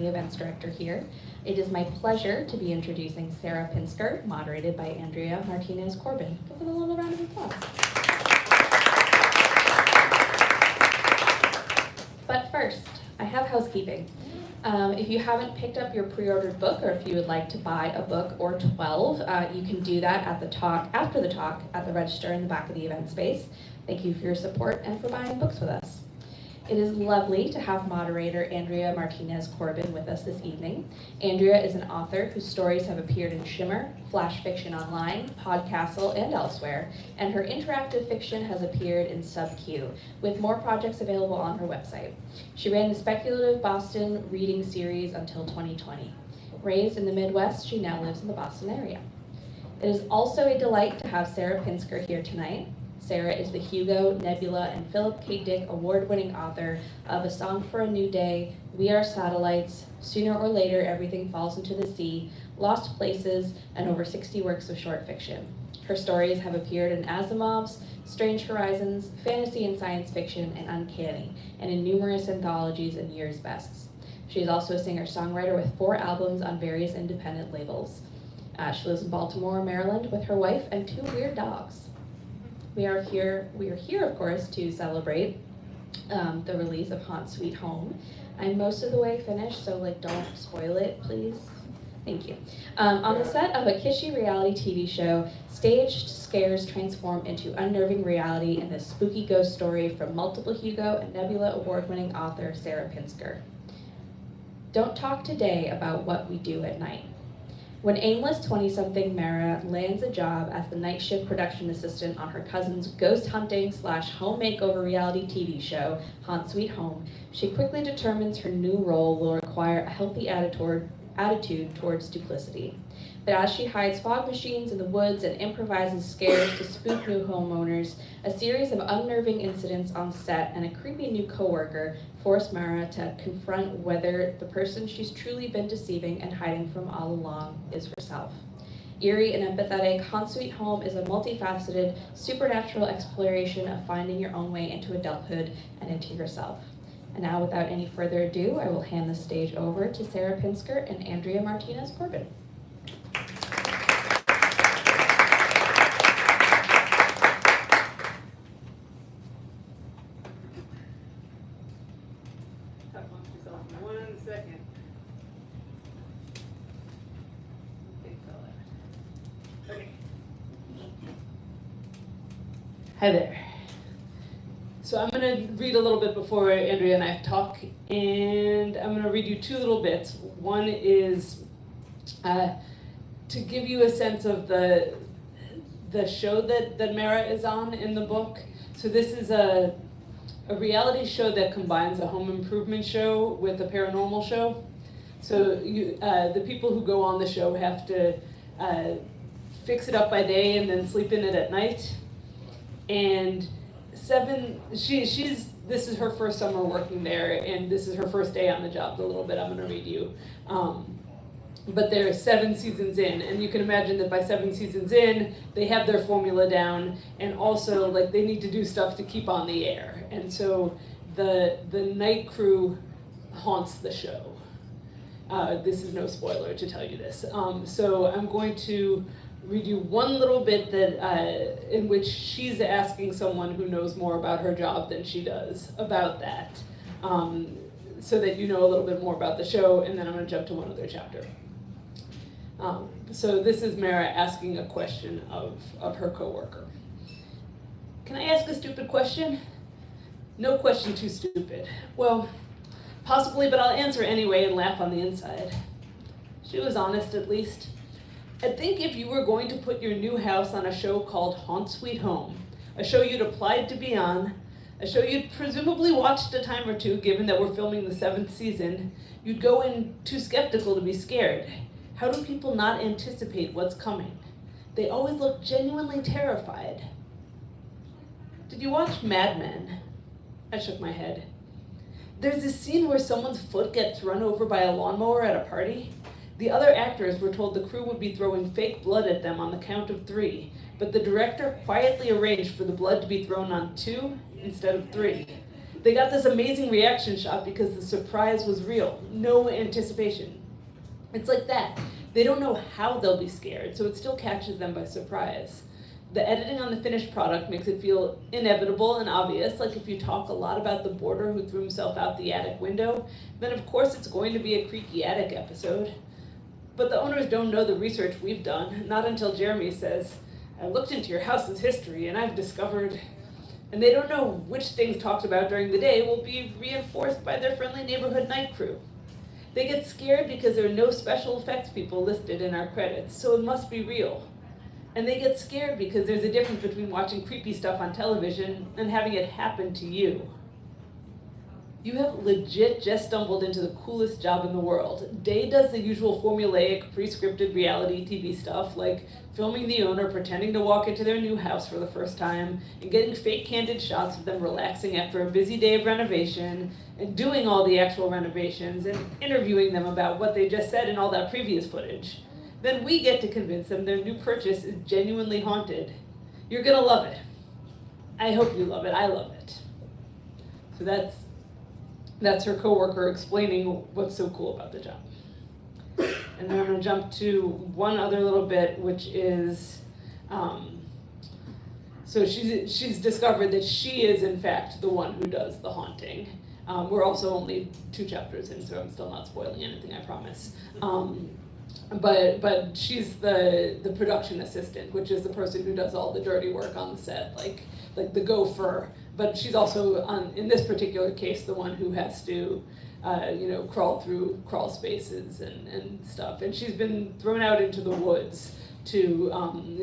the events director here. It is my pleasure to be introducing Sarah Pinsker, moderated by Andrea Martinez Corbin. Give them a little round of applause. But first, I have housekeeping. If you haven't picked up your pre-ordered book, or if you would like to buy a book or 12, you can do that at the talk, after the talk, at the register in the back of the event space. Thank you for your support and for buying books with us. It is lovely to have moderator Andrea Martinez Corbin with us this evening. Andrea is an author whose stories have appeared in Shimmer, Flash Fiction Online, Podcastle, and elsewhere, and her interactive fiction has appeared in Sub-Q, with more projects available on her website. She ran the speculative Boston reading series until 2020. Raised in the Midwest, she now lives in the Boston area. It is also a delight to have Sarah Pinsker here tonight. Sarah is the Hugo, Nebula, and Philip K. Dick award-winning author of A Song for a New Day, We Are Satellites, Sooner or Later Everything Falls into the Sea, Lost Places, and over 60 works of short fiction. Her stories have appeared in Asimov's, Strange Horizons, Fantasy and Science Fiction, and Uncanny, and in numerous anthologies and year's bests. She is also a singer-songwriter with 4 albums on various independent labels. She lives in Baltimore, Maryland, with her wife and 2 weird dogs. We are here, of course, to celebrate the release of Haunt Sweet Home. I'm most of the way finished, so don't spoil it, please. Thank you. On the set of a kitschy reality TV show, staged scares transform into unnerving reality in this spooky ghost story from multiple Hugo and Nebula award-winning author Sarah Pinsker. Don't talk today about what we do at night. When aimless 20-something Mara lands a job as the night shift production assistant on her cousin's ghost hunting / home makeover reality TV show, Haunt Sweet Home, she quickly determines her new role will require a healthy attitude towards duplicity. But as she hides fog machines in the woods and improvises scares to spook new homeowners, a series of unnerving incidents on set and a creepy new coworker force Mara to confront whether the person she's truly been deceiving and hiding from all along is herself. Eerie and empathetic, Haunt Sweet Home is a multifaceted, supernatural exploration of finding your own way into adulthood and into yourself. And now, without any further ado, I will hand the stage over to Sarah Pinsker and Andrea Martinez Corbin. Hi there. So I'm going to read a little bit before Andrea and I talk, and I'm going to read you 2 little bits. One is to give you a sense of the show that Mara is on in the book. So this is a reality show that combines a home improvement show with a paranormal show. So the people who go on the show have to fix it up by day and then sleep in it at night. And this is her first summer working there, and this is her first day on the job. The little bit I'm going to read you. But they're 7 seasons in, and you can imagine that by 7 seasons in, they have their formula down, and also they need to do stuff to keep on the air. And so the night crew haunts the show. This is no spoiler to tell you this. So I'm going to read you one little bit that in which she's asking someone who knows more about her job than she does about that, so that you know a little bit more about the show, and then I'm going to jump to one other chapter. So this is Mara asking a question of her coworker. Can I ask a stupid question? No question too stupid. Well, possibly, but I'll answer anyway and laugh on the inside. She was honest, at least. I think if you were going to put your new house on a show called Haunt Sweet Home, a show you'd applied to be on, a show you'd presumably watched a time or 2, given that we're filming the 7th season, you'd go in too skeptical to be scared. How do people not anticipate what's coming? They always look genuinely terrified. Did you watch Mad Men? I shook my head. There's this scene where someone's foot gets run over by a lawnmower at a party. The other actors were told the crew would be throwing fake blood at them on the count of 3, but the director quietly arranged for the blood to be thrown on 2 instead of 3. They got this amazing reaction shot because the surprise was real, no anticipation. It's like that. They don't know how they'll be scared, so it still catches them by surprise. The editing on the finished product makes it feel inevitable and obvious, like if you talk a lot about the boarder who threw himself out the attic window, then of course it's going to be a creaky attic episode. But the owners don't know the research we've done, not until Jeremy says, I looked into your house's history and I've discovered, and they don't know which things talked about during the day will be reinforced by their friendly neighborhood night crew. They get scared because there are no special effects people listed in our credits, so it must be real. And they get scared because there's a difference between watching creepy stuff on television and having it happen to you. You have legit just stumbled into the coolest job in the world. Day does the usual formulaic, pre-scripted reality TV stuff, like filming the owner pretending to walk into their new house for the first time, and getting fake candid shots of them relaxing after a busy day of renovation, and doing all the actual renovations, and interviewing them about what they just said in all that previous footage. Then we get to convince them their new purchase is genuinely haunted. You're gonna love it. I hope you love it. I love it. So that's her coworker explaining what's so cool about the job. And then I'm gonna jump to one other little bit, which is, so she's discovered that she is in fact the one who does the haunting. We're also only 2 chapters in, so I'm still not spoiling anything, I promise. But she's the production assistant, which is the person who does all the dirty work on the set, like the gopher. But she's also, in this particular case, the one who has to, crawl through crawl spaces and stuff. And she's been thrown out into the woods to,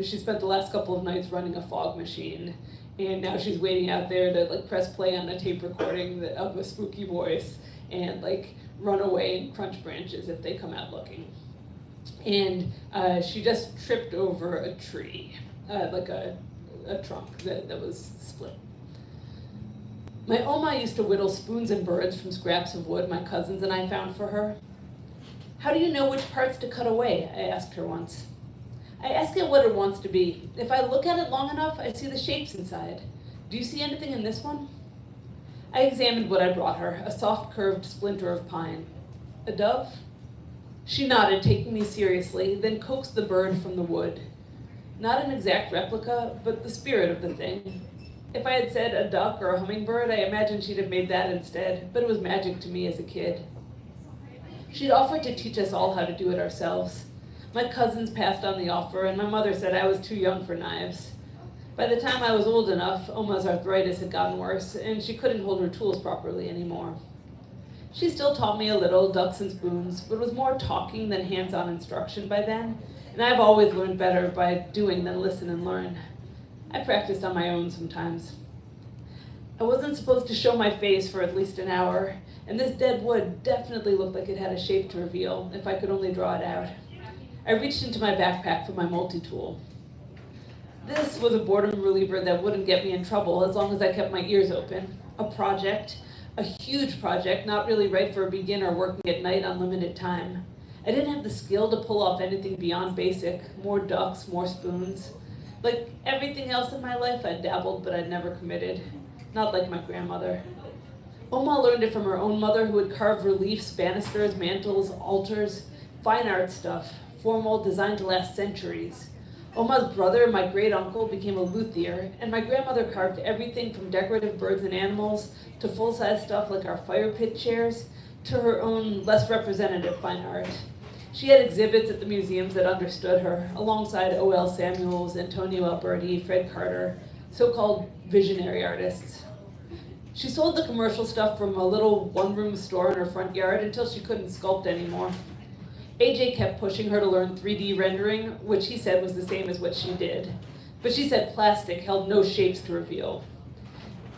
she spent the last couple of nights running a fog machine. And now she's waiting out there to press play on a tape recording of a spooky voice and run away and crunch branches if they come out looking. And she just tripped over a tree, a trunk that was split. My Oma used to whittle spoons and birds from scraps of wood my cousins and I found for her. How do you know which parts to cut away? I asked her once. I ask it what it wants to be. If I look at it long enough, I see the shapes inside. Do you see anything in this one? I examined what I brought her, a soft curved splinter of pine. A dove? She nodded, taking me seriously, then coaxed the bird from the wood. Not an exact replica, but the spirit of the thing. If I had said a duck or a hummingbird, I imagined she'd have made that instead, but it was magic to me as a kid. She'd offered to teach us all how to do it ourselves. My cousins passed on the offer, and my mother said I was too young for knives. By the time I was old enough, Oma's arthritis had gotten worse, and she couldn't hold her tools properly anymore. She still taught me a little, ducks and spoons, but was more talking than hands-on instruction by then, and I've always learned better by doing than listen and learn. I practiced on my own sometimes. I wasn't supposed to show my face for at least an hour, and this dead wood definitely looked like it had a shape to reveal, if I could only draw it out. I reached into my backpack for my multi-tool. This was a boredom reliever that wouldn't get me in trouble as long as I kept my ears open. A project, a huge project, not really right for a beginner working at night on limited time. I didn't have the skill to pull off anything beyond basic, more ducks, more spoons. Like everything else in my life, I'd dabbled, but I'd never committed. Not like my grandmother. Oma learned it from her own mother, who had carved reliefs, banisters, mantles, altars, fine art stuff, formal, designed to last centuries. Oma's brother, my great uncle, became a luthier, and my grandmother carved everything from decorative birds and animals to full-size stuff like our fire pit chairs to her own less representative fine art. She had exhibits at the museums that understood her, alongside O.L. Samuels, Antonio Alberti, Fred Carter, so-called visionary artists. She sold the commercial stuff from a little one-room store in her front yard until she couldn't sculpt anymore. AJ kept pushing her to learn 3D rendering, which he said was the same as what she did. But she said plastic held no shapes to reveal.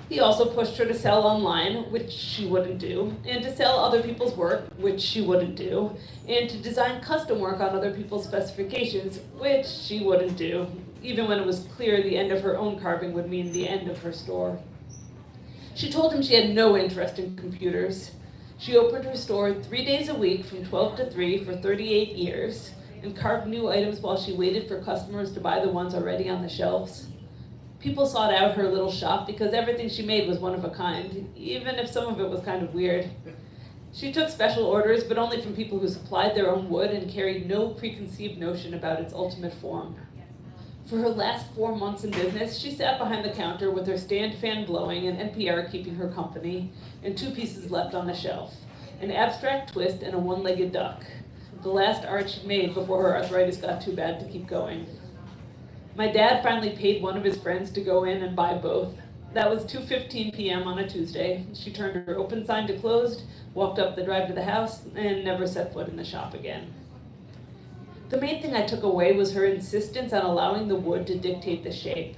He also pushed her to sell online, which she wouldn't do, and to sell other people's work, which she wouldn't do, and to design custom work on other people's specifications, which she wouldn't do, even when it was clear the end of her own carving would mean the end of her store. She told him she had no interest in computers. She opened her store 3 days a week from 12 to 3 for 38 years and carved new items while she waited for customers to buy the ones already on the shelves. People sought out her little shop because everything she made was one of a kind, even if some of it was kind of weird. She took special orders, but only from people who supplied their own wood and carried no preconceived notion about its ultimate form. For her last 4 months in business, she sat behind the counter with her stand fan blowing and NPR keeping her company, and 2 pieces left on the shelf, an abstract twist and a one-legged duck, the last art she'd made before her arthritis got too bad to keep going. My dad finally paid one of his friends to go in and buy both. That was 2:15 p.m. on a Tuesday. She turned her open sign to closed, walked up the drive to the house, and never set foot in the shop again. The main thing I took away was her insistence on allowing the wood to dictate the shape.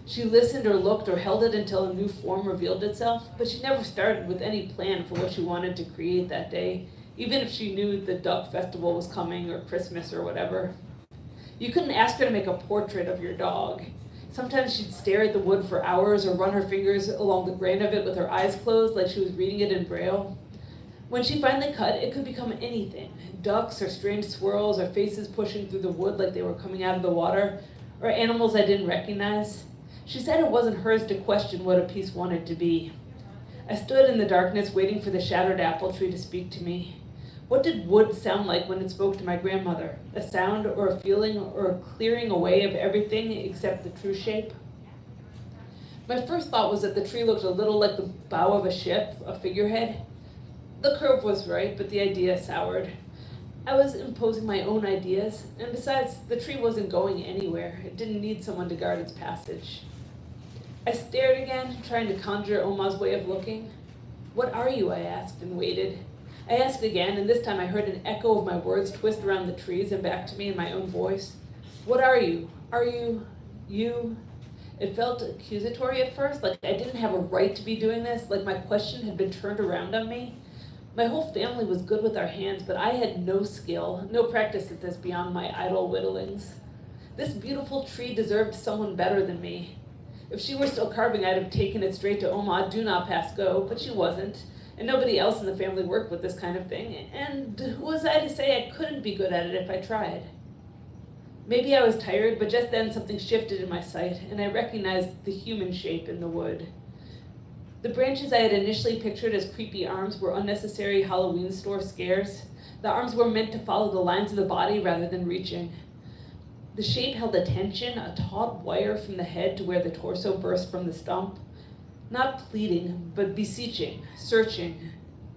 She listened or looked or held it until a new form revealed itself, but she never started with any plan for what she wanted to create that day, even if she knew the Duck Festival was coming or Christmas or whatever. You couldn't ask her to make a portrait of your dog. Sometimes she'd stare at the wood for hours or run her fingers along the grain of it with her eyes closed like she was reading it in Braille. When she finally cut, it could become anything. Ducks or strange swirls or faces pushing through the wood like they were coming out of the water, or animals I didn't recognize. She said it wasn't hers to question what a piece wanted to be. I stood in the darkness waiting for the shattered apple tree to speak to me. What did wood sound like when it spoke to my grandmother? A sound or a feeling or a clearing away of everything except the true shape? My first thought was that the tree looked a little like the bow of a ship, a figurehead. The curve was right, but the idea soured. I was imposing my own ideas, and besides, the tree wasn't going anywhere. It didn't need someone to guard its passage. I stared again, trying to conjure Oma's way of looking. "What are you?" I asked, and waited. I asked again, and this time I heard an echo of my words twist around the trees and back to me in my own voice. "What are you? Are you?" It felt accusatory at first, like I didn't have a right to be doing this, like my question had been turned around on me. My whole family was good with our hands, but I had no skill, no practice at this beyond my idle whittlings. This beautiful tree deserved someone better than me. If she were still carving, I'd have taken it straight to Oma, do not pass go, but she wasn't. And nobody else in the family worked with this kind of thing, and who was I to say I couldn't be good at it if I tried? Maybe I was tired, but just then something shifted in my sight, and I recognized the human shape in the wood. The branches I had initially pictured as creepy arms were unnecessary Halloween store scares. The arms were meant to follow the lines of the body rather than reaching. The shape held a tension, a taut wire from the head to where the torso burst from the stump. Not pleading, but beseeching, searching,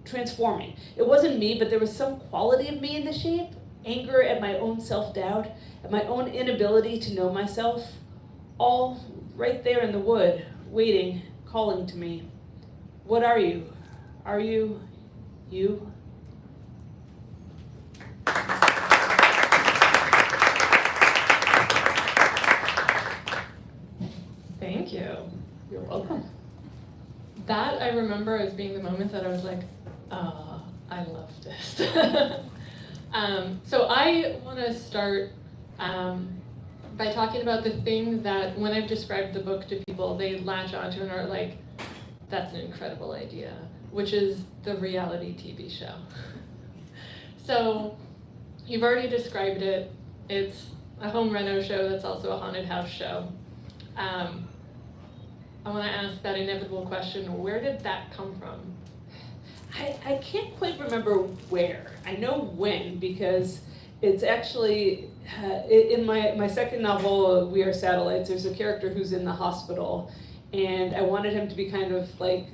transforming. It wasn't me, but there was some quality of me in the shape. Anger at my own self-doubt, at my own inability to know myself. All right there in the wood, waiting, calling to me. What are you? Are you you? Thank you. You're welcome. That I remember as being the moment that I was like, I love this. So I want to start by talking about the thing that when I've described the book to people, they latch onto and are like, that's an incredible idea, which is the reality TV show. So you've already described it. It's a home reno show that's also a haunted house show. I want to ask that inevitable question, where did that come from? I can't quite remember where. I know when, because it's actually, in my second novel, We Are Satellites, there's a character who's in the hospital, and I wanted him to be kind of like,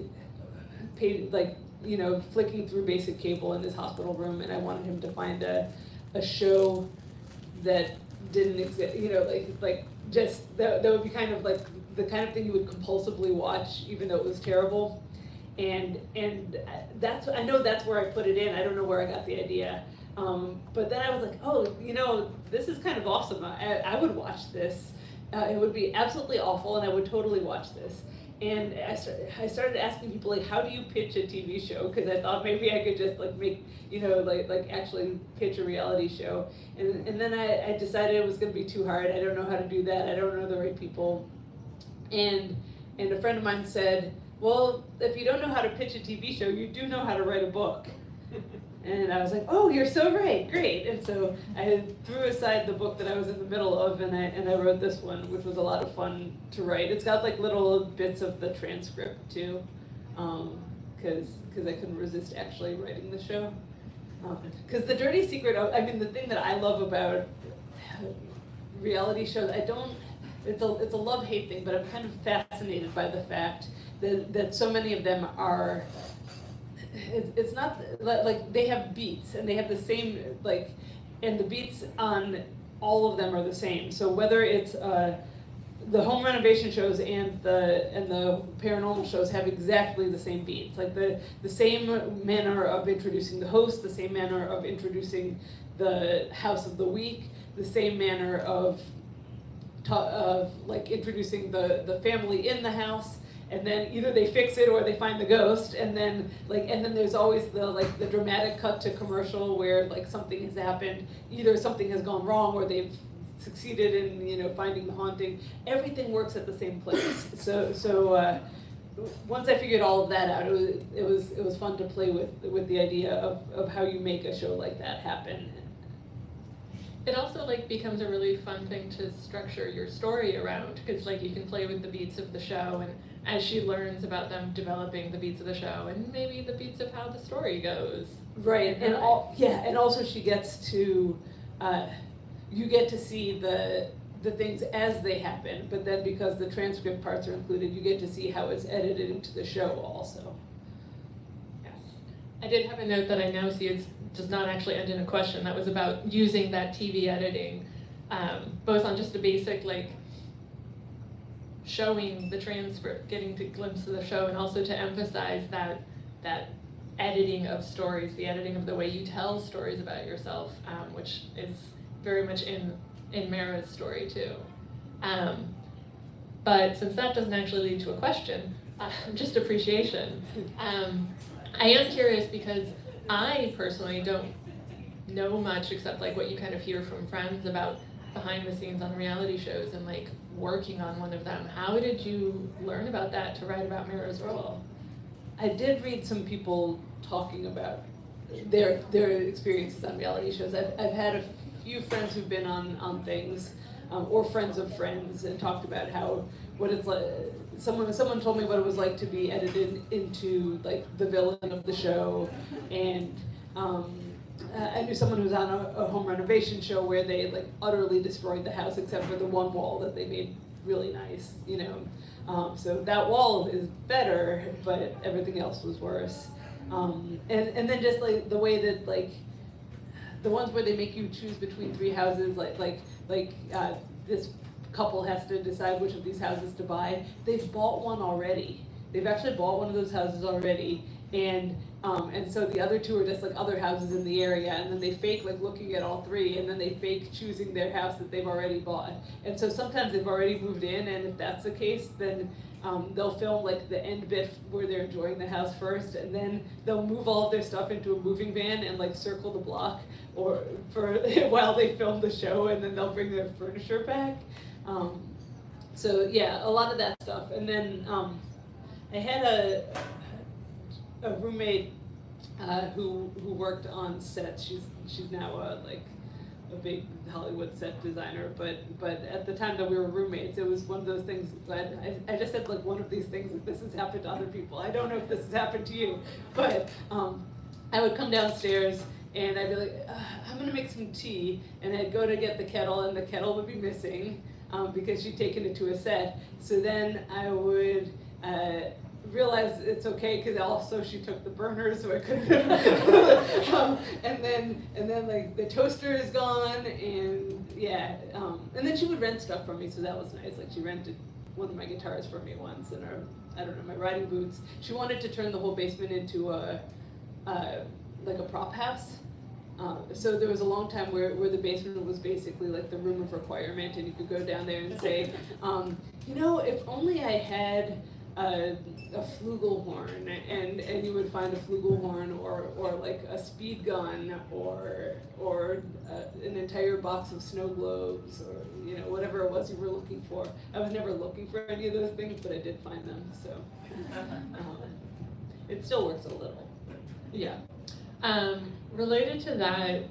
flicking through basic cable in his hospital room, and I wanted him to find a show that didn't exist, just that would be kind of like the kind of thing you would compulsively watch, even though it was terrible. And I know that's where I put it in. I don't know where I got the idea. But then I was like, this is kind of awesome. I would watch this. It would be absolutely awful, and I would totally watch this. And I started asking people, like, how do you pitch a TV show? Because I thought maybe I could just make, actually pitch a reality show. And then I decided it was going to be too hard. I don't know how to do that. I don't know the right people. And a friend of mine said, well, if you don't know how to pitch a TV show, you do know how to write a book. And I was like, oh, you're so right, great. And so I threw aside the book that I was in the middle of, and I wrote this one, which was a lot of fun to write. It's got like little bits of the transcript too, because I couldn't resist actually writing the show. Because the dirty secret, I mean, the thing that I love about reality shows, it's a love-hate thing, but I'm kind of fascinated by the fact that so many of them are, it's not, like, they have beats, and they have the same, like, and the beats on all of them are the same. So whether it's the home renovation shows and the paranormal shows have exactly the same beats, like the same manner of introducing the host, the same manner of introducing the house of the week, the same manner of like introducing the family in the house, and then either they fix it or they find the ghost, and then there's always the dramatic cut to commercial where like something has happened, either something has gone wrong or they've succeeded in finding the haunting. Everything works at the same place. So once I figured all of that out, it was fun to play with the idea of how you make a show like that happen. It also like becomes a really fun thing to structure your story around, because like you can play with the beats of the show, and as she learns about them, developing the beats of the show and maybe the beats of how the story goes. Right, and also she gets to you get to see the things as they happen, but then because the transcript parts are included, you get to see how it's edited into the show also. Yes. I did have a note that I now see it does not actually end in a question. That was about using that TV editing, both on just a basic, like, showing the transcript, getting to glimpse of the show, and also to emphasize that editing of stories, the editing of the way you tell stories about yourself, which is very much in Mara's story too. But since that doesn't actually lead to a question, just appreciation. I am curious because I personally don't know much except like what you kind of hear from friends about behind the scenes on reality shows and like working on one of them. How did you learn about that to write about Mara's role? I did read some people talking about their experiences on reality shows. I've had a few friends who've been on things, or friends of friends, and talked about what it's like. Someone told me what it was like to be edited into like the villain of the show, and I knew someone who was on a home renovation show where they like utterly destroyed the house except for the one wall that they made really nice, so that wall is better, but everything else was worse. And then just like the way that like the ones where they make you choose between three houses, like this couple has to decide which of these houses to buy. They've bought one already. They've actually bought one of those houses already, and so the other two are just like other houses in the area, and then they fake like looking at all three, and then they fake choosing their house that they've already bought. And so sometimes they've already moved in, and if that's the case, then they'll film like the end bit where they're enjoying the house first, and then they'll move all of their stuff into a moving van and like circle the block or for while they film the show, and then they'll bring their furniture back. So yeah, a lot of that stuff. And then I had a roommate who worked on sets. She's now like a big Hollywood set designer, but at the time that we were roommates, it was one of those things. I just said like one of these things that this has happened to other people. I don't know if this has happened to you, but I would come downstairs and I'd be like, I'm gonna make some tea, and I'd go to get the kettle, and the kettle would be missing because she'd taken it to a set. So then I would realize it's okay because also she took the burner, so I couldn't. And then like the toaster is gone, and yeah, and then she would rent stuff from me, so that was nice. Like she rented one of my guitars for me once, and my riding boots. She wanted to turn the whole basement into like a prop house. So there was a long time where the basement was basically like the room of requirement, and you could go down there and say, if only I had a flugelhorn, and you would find a flugelhorn or like a speed gun or an entire box of snow globes, or whatever it was you were looking for. I was never looking for any of those things, but I did find them. So it still works a little. Yeah. Related to that,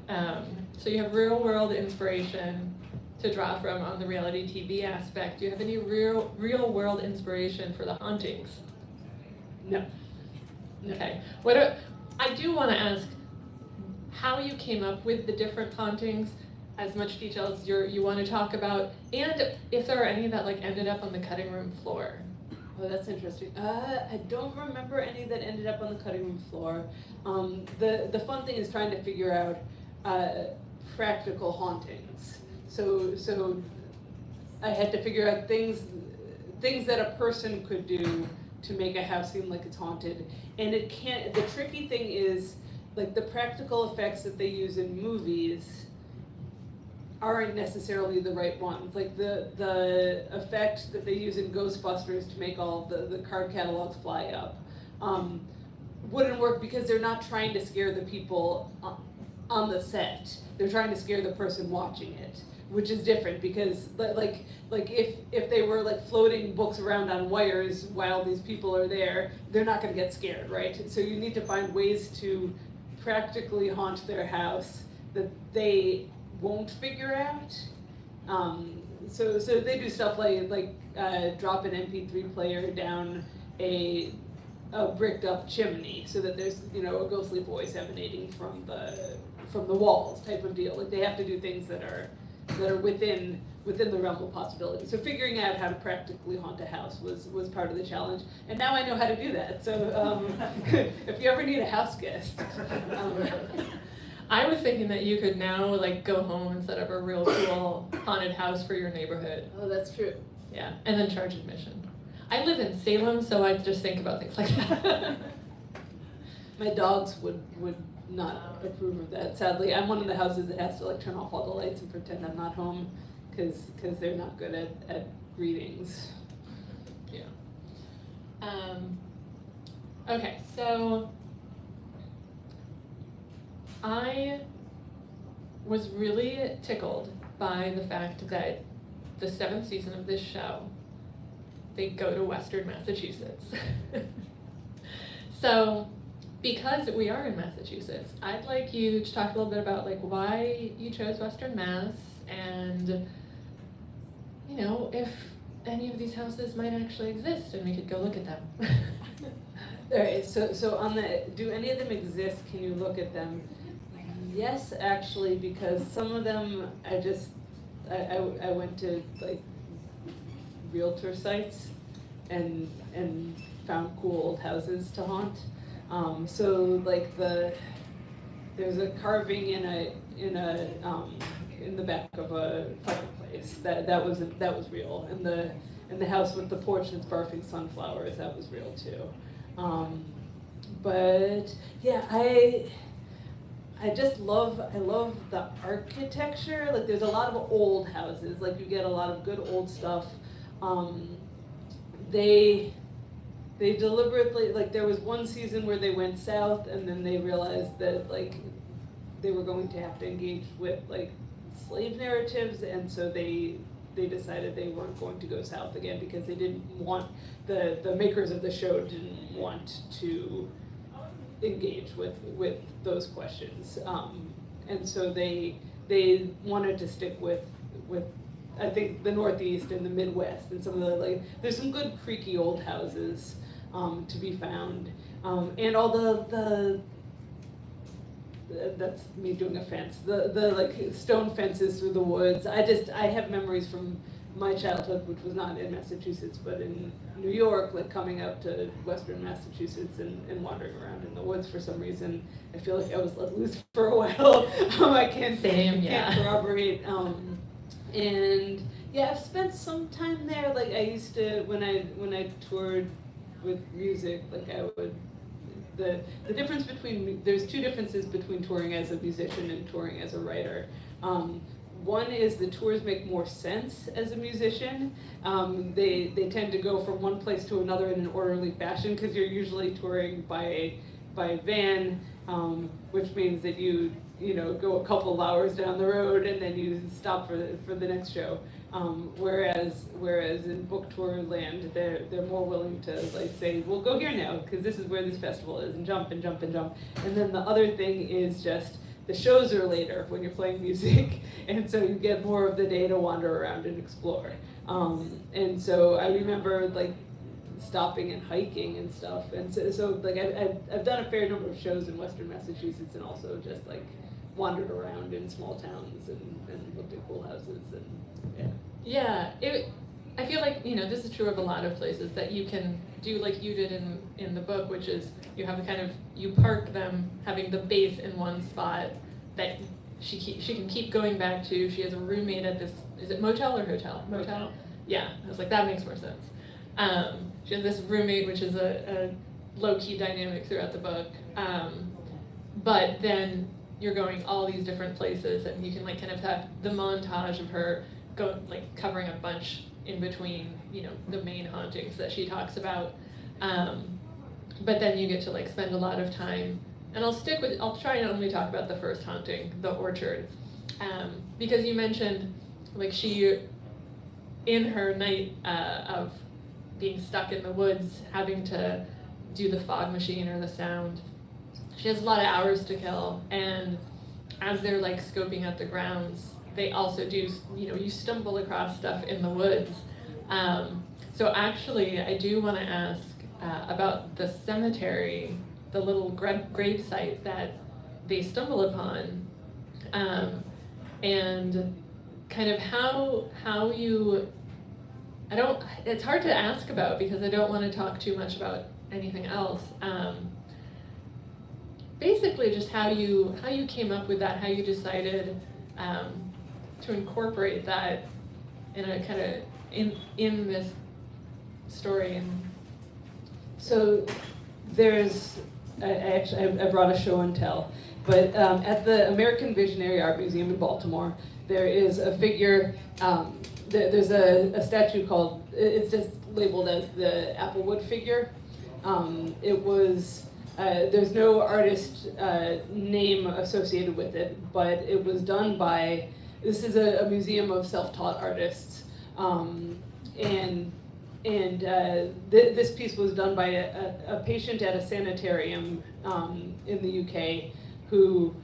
so you have real world inspiration to draw from on the reality TV aspect. Do you have any real world inspiration for the hauntings? No. Okay. I do want to ask how you came up with the different hauntings, as much detail as you want to talk about, and if there are any that like ended up on the cutting room floor. Oh, that's interesting. I don't remember any that ended up on the cutting room floor. The fun thing is trying to figure out practical hauntings. So I had to figure out things that a person could do to make a house seem like it's haunted. And it can't. The tricky thing is like the practical effects that they use in movies aren't necessarily the right ones. Like the effect that they use in Ghostbusters to make all the card catalogs fly up wouldn't work because they're not trying to scare the people on the set. They're trying to scare the person watching it, which is different because like if they were like floating books around on wires while these people are there, they're not going to get scared, right? So you need to find ways to practically haunt their house that they won't figure out. So they do stuff like drop an MP3 player down a bricked up chimney so that there's a ghostly voice emanating from the walls type of deal. Like they have to do things that are within the realm of possibility. So figuring out how to practically haunt a house was part of the challenge, and now I know how to do that. So if you ever need a house guest. I was thinking that you could now like go home and set up a real cool haunted house for your neighborhood. Oh, that's true. Yeah, and then charge admission. I live in Salem, so I just think about things like that. My dogs would not approve of that. Sadly, I'm one of the houses that has to like turn off all the lights and pretend I'm not home because they're not good at greetings. Yeah. Okay, so I was really tickled by the fact that the 7th season of this show, they go to Western Massachusetts. So, because we are in Massachusetts, I'd like you to talk a little bit about like why you chose Western Mass and, if any of these houses might actually exist and we could go look at them. All right, so on the, do any of them exist? Can you look at them? Yes, actually, because some of them I went to like realtor sites and found cool old houses to haunt. So like there's a carving in the back of a fireplace that was real, and the house with the porch that's barfing sunflowers, that was real too. But yeah, I love the architecture. Like there's a lot of old houses. Like you get a lot of good old stuff. They deliberately, like there was one season where they went south and then they realized that like they were going to have to engage with like slave narratives, and so they decided they weren't going to go south again because they didn't want, the makers of the show didn't want to engage with those questions, and so they wanted to stick with I think the Northeast and the Midwest and some of the like. There's some good creaky old houses to be found, and all the that's me doing a fence. The like stone fences through the woods. I have memories from my childhood, which was not in Massachusetts, but in New York, like coming up to Western Massachusetts and wandering around in the woods for some reason. I feel like I was let loose for a while. I can't corroborate. And yeah, I've spent some time there. Like I used to when I toured with music, like I would. The difference between, there's two differences between touring as a musician and touring as a writer. One is the tours make more sense as a musician. They tend to go from one place to another in an orderly fashion because you're usually touring by van, which means that you go a couple of hours down the road and then you stop for the next show. Whereas in book tour land, they're more willing to like say, well, go here now because this is where this festival is, and jump and jump and jump. And then the other thing is just the shows are later when you're playing music, and so you get more of the day to wander around and explore. And so I remember like stopping and hiking and stuff, and so like I've done a fair number of shows in Western Massachusetts, and also just like wandered around in small towns and looked at cool houses and yeah. Yeah, I feel like, this is true of a lot of places, that you can do like you did in the book, which is you have you park them having the base in one spot that she can keep going back to. She has a roommate at this, is it motel or hotel? Motel? Yeah, I was like, that makes more sense. She has this roommate, which is a low-key dynamic throughout the book. But then you're going all these different places, and you can like kind of have the montage of her covering a bunch in between, the main hauntings that she talks about. But then you get to like spend a lot of time, and I'll try and only talk about the first haunting, the orchard, because you mentioned like she, in her night of being stuck in the woods, having to do the fog machine or the sound, she has a lot of hours to kill, and as they're like scoping out the grounds, they also do, you stumble across stuff in the woods. So actually, I do want to ask about the cemetery, the little grave site that they stumble upon, and kind of how you, it's hard to ask about because I don't want to talk too much about anything else. Basically just how you came up with that, how you decided to incorporate that in a kind of in this story. And so there's I brought a show and tell, but at the American Visionary Art Museum in Baltimore, there is a figure. There's a statue called, it's just labeled as the Applewood figure. It was. There's no artist name associated with it, but it was done by, this is a museum of self-taught artists, this piece was done by a patient at a sanitarium in the UK who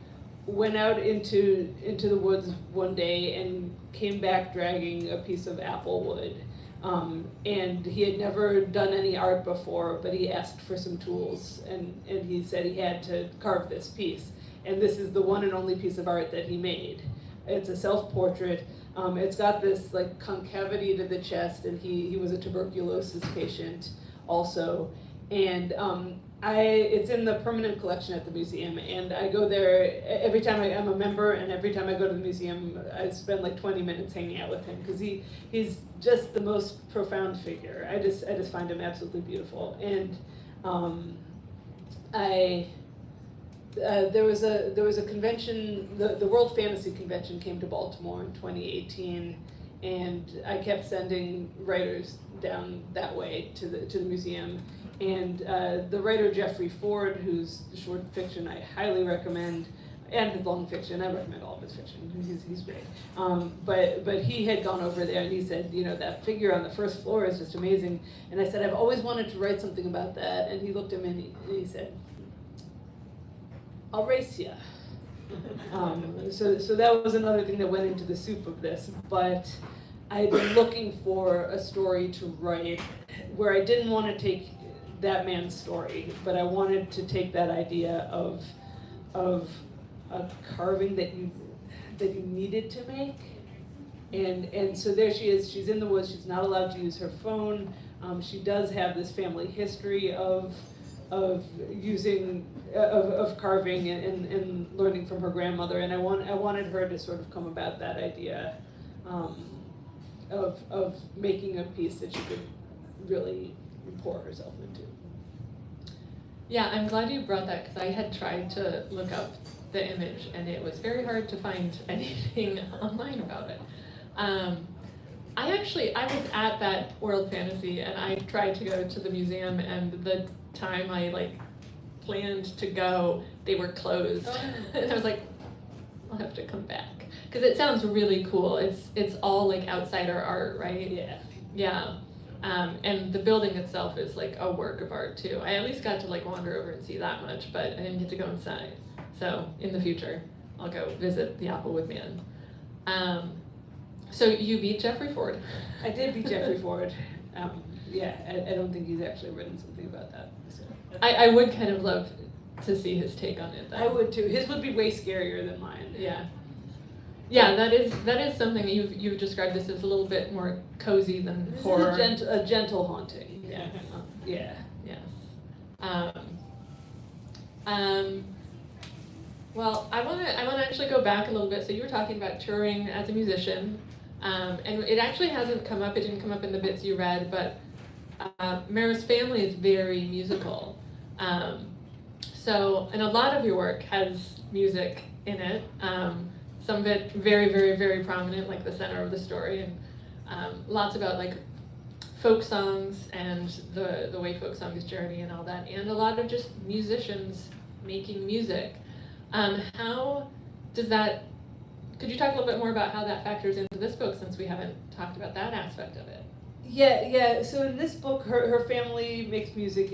went out into the woods one day and came back dragging a piece of apple wood. And he had never done any art before, but he asked for some tools, and he said he had to carve this piece. And this is the one and only piece of art that he made. It's a self-portrait. It's got this like concavity to the chest, and he was a tuberculosis patient also. And it's in the permanent collection at the museum, and I go there every time I'm a member, and every time I go to the museum, I spend like 20 minutes hanging out with him because he's just the most profound figure. I just find him absolutely beautiful. And there was a convention, the World Fantasy Convention came to Baltimore in 2018, and I kept sending writers down that way to the museum. And the writer Jeffrey Ford, whose short fiction I highly recommend, and his long fiction, I recommend all of his fiction, he's great. But he had gone over there and he said, that figure on the first floor is just amazing. And I said, I've always wanted to write something about that. And he looked at me and he said, I'll race ya. So that was another thing that went into the soup of this. But I'd been looking for a story to write where I didn't want to take that man's story, but I wanted to take that idea of a carving that you needed to make, and so there she is. She's in the woods. She's not allowed to use her phone. She does have this family history of using carving and learning from her grandmother, and I wanted her to sort of come about that idea of making a piece that she could really pour herself into. Yeah, I'm glad you brought that because I had tried to look up the image and it was very hard to find anything online about it. I was at that World Fantasy and I tried to go to the museum, and the time I planned to go, they were closed. Oh. And I was like, I'll have to come back. Because it sounds really cool. It's all like outsider art, right? Yeah. Yeah. And the building itself is like a work of art too. I at least got to like wander over and see that much, but I didn't get to go inside. So in the future, I'll go visit the Applewood Man. So you beat Jeffrey Ford. I did beat Jeffrey Ford. Yeah, I don't think he's actually written something about that. So. I would kind of love to see his take on it though. I would too. His would be way scarier than mine. Yeah. Yeah, that is something you've described this as a little bit more cozy than This horror. is a gentle haunting. Yeah. Yeah. Yes. Well, I want to actually go back a little bit. So you were talking about touring as a musician, and it actually hasn't come up. It didn't come up in the bits you read, but Mara's family is very musical. And a lot of your work has music in it. Some of it very, very, very prominent, like the center of the story, and lots about like folk songs and the way folk songs journey and all that, and a lot of just musicians making music. How does that, could you talk a little bit more about how that factors into this book, since we haven't talked about that aspect of it? Yeah. So in this book, her family makes music.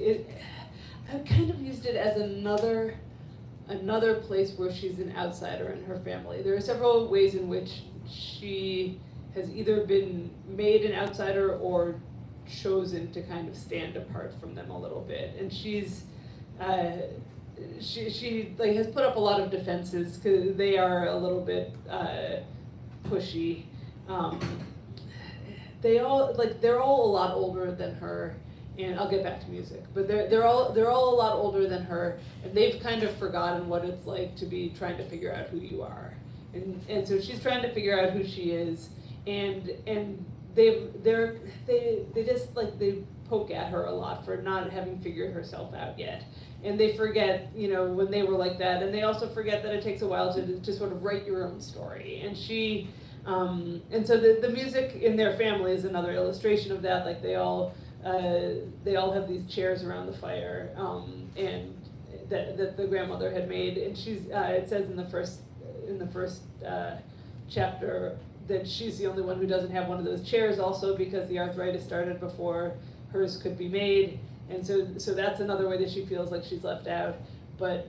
I kind of used it as another place where she's an outsider in her family. There are several ways in which she has either been made an outsider or chosen to kind of stand apart from them a little bit. And she's she like has put up a lot of defenses because they are a little bit pushy. They're all a lot older than her. And I'll get back to music, but they're all a lot older than her, and they've kind of forgotten what it's like to be trying to figure out who you are, and so she's trying to figure out who she is, and they just like they poke at her a lot for not having figured herself out yet, and they forget when they were like that, and they also forget that it takes a while to sort of write your own story, and she. And so the music in their family is another illustration of that. Like they all have these chairs around the fire, and that the grandmother had made. And she's it says in the first chapter that she's the only one who doesn't have one of those chairs, also because the arthritis started before hers could be made. And so that's another way that she feels like she's left out. But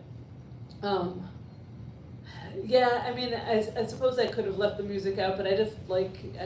yeah, I mean, I suppose I could have left the music out, but I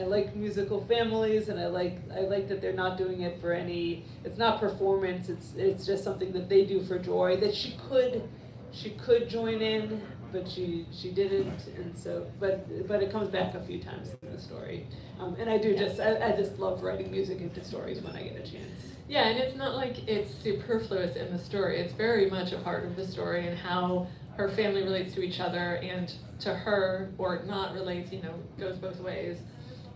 like musical families, and I like that they're not doing it for any. It's not performance. It's just something that they do for joy. That she could join in, but she didn't, and so but it comes back a few times in the story, and I just love writing music into stories when I get a chance. Yeah, and it's not like it's superfluous in the story. It's very much a part of the story and how her family relates to each other and to her, or not relates, goes both ways.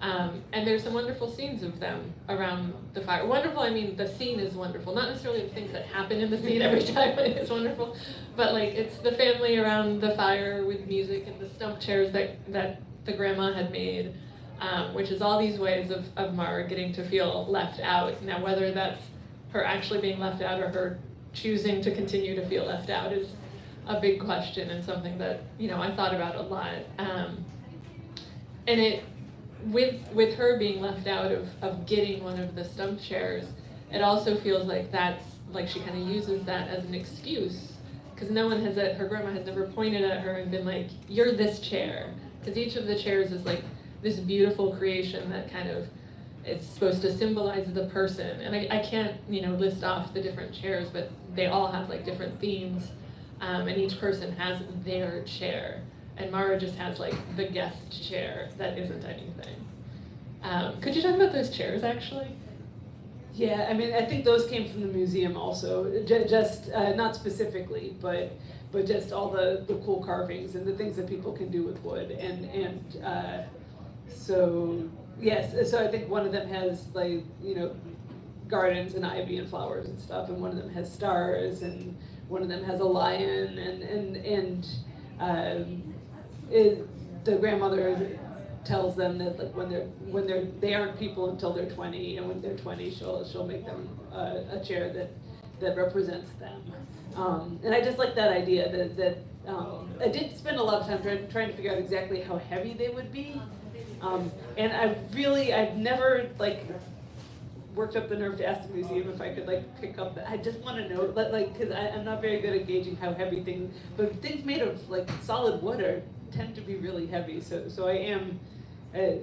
And there's some wonderful scenes of them around the fire. Wonderful, I mean, the scene is wonderful. Not necessarily the things that happen in the scene every time it's wonderful, but like it's the family around the fire with music and the stump chairs that the grandma had made, which is all these ways of Mara getting to feel left out. Now, whether that's her actually being left out or her choosing to continue to feel left out is a big question, and something that I thought about a lot. And it, with her being left out of getting one of the stump chairs, it also feels like that's like she kind of uses that as an excuse, because no one her grandma has never pointed at her and been like, you're this chair, because each of the chairs is like this beautiful creation that kind of, it's supposed to symbolize the person, and I can't list off the different chairs, but they all have like different themes. And each person has their chair, and Mara just has like the guest chair that isn't anything. Could you talk about those chairs actually? Yeah, I mean, I think those came from the museum also, just not specifically, but just all the cool carvings and the things that people can do with wood, and so yes, so I think one of them has like gardens and ivy and flowers and stuff, and one of them has stars, and one of them has a lion, and the grandmother tells them that like when they aren't people until they're 20, and when they're 20 she'll make them a chair that represents them. And I just like that idea that I did spend a lot of time trying to figure out exactly how heavy they would be. And I've never like worked up the nerve to ask the museum if I could like pick up I just want to know, because I'm not very good at gauging how heavy things, but things made of like solid wood tend to be really heavy. So I am, I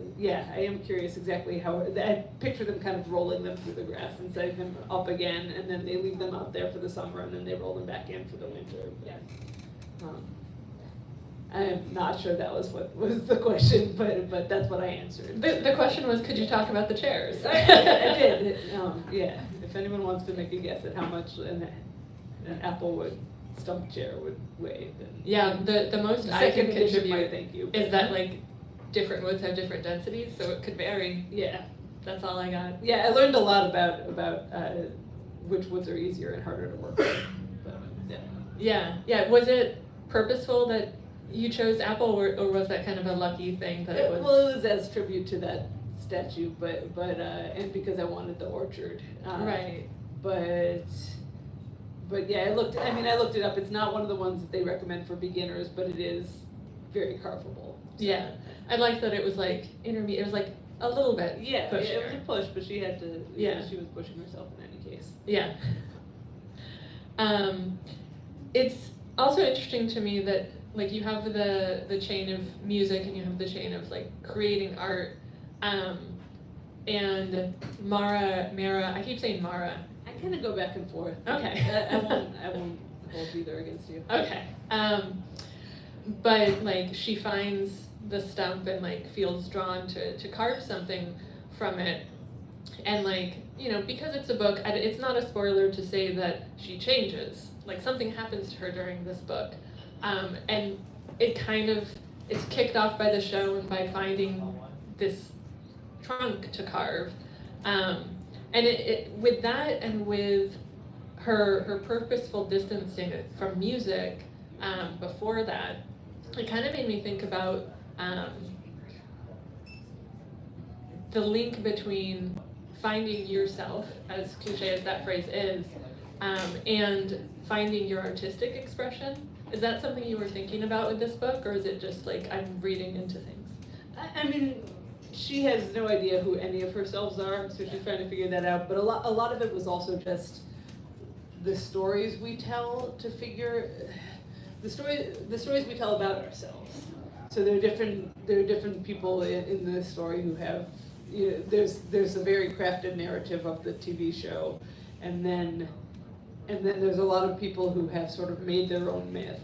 am curious exactly how, I picture them kind of rolling them through the grass and setting them up again, and then they leave them out there for the summer, and then they roll them back in for the winter. But, I'm not sure that was what was the question, but that's what I answered. The question was, could you talk about the chairs? I did. Yeah. If anyone wants to make a guess at how much an applewood stump chair would weigh, then Yeah, the most I can contribute thank you. is that like different woods have different densities, so it could vary. Yeah. That's all I got. Yeah, I learned a lot about which woods are easier and harder to work with. But, Yeah. Was it purposeful that you chose apple, or was that kind of a lucky thing that it was? Well, it was as tribute to that statue, but and because I wanted the orchard. Right. But yeah, I looked it up. It's not one of the ones that they recommend for beginners, but it is very carvable. So. Yeah, I liked that it was like intermediate. It was like a little bit. Yeah, pushier. it was a push, but she had to. Yeah. She was pushing herself in any case. Yeah. It's also interesting to me that like you have the chain of music and you have the chain of like creating art, and Mara, I keep saying Mara. I kind of go back and forth. Okay. I won't hold either against you. Okay. But like she finds the stump and like feels drawn to carve something from it, and like, you know, because it's a book, it's not a spoiler to say that she changes. Like something happens to her during this book, and it's kicked off by the show and by finding this trunk to carve, and it with that and with her purposeful distancing from music before that, it kind of made me think about the link between finding yourself, as cliche as that phrase is, and finding your artistic expression. Is that something you were thinking about with this book, or is it just like I'm reading into things? I mean, she has no idea who any of herselves are, so she's trying to figure that out. But a lot of it was also just the stories we tell to figure the stories we tell about ourselves. So there are different people in the story who have, you know, there's a very crafted narrative of the TV show, and then there's a lot of people who have sort of made their own myth.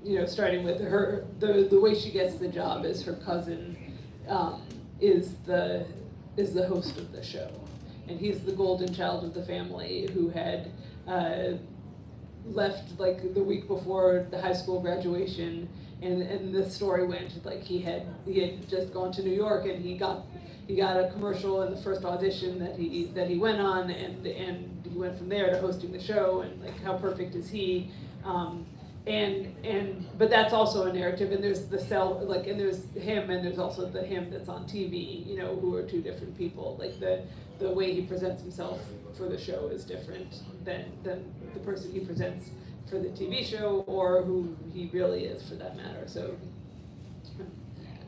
You know, starting with her, the way she gets the job is her cousin is the host of the show, and he's the golden child of the family who had left like the week before the high school graduation, and the story went like he had just gone to New York, and he got a commercial in the first audition that he went on, and he went from there to hosting the show, and like how perfect is he, but that's also a narrative, and there's and there's him, and there's also the him that's on TV, you know, who are two different people. Like the way he presents himself for the show is different than the person he presents for the TV show, or who he really is for that matter. So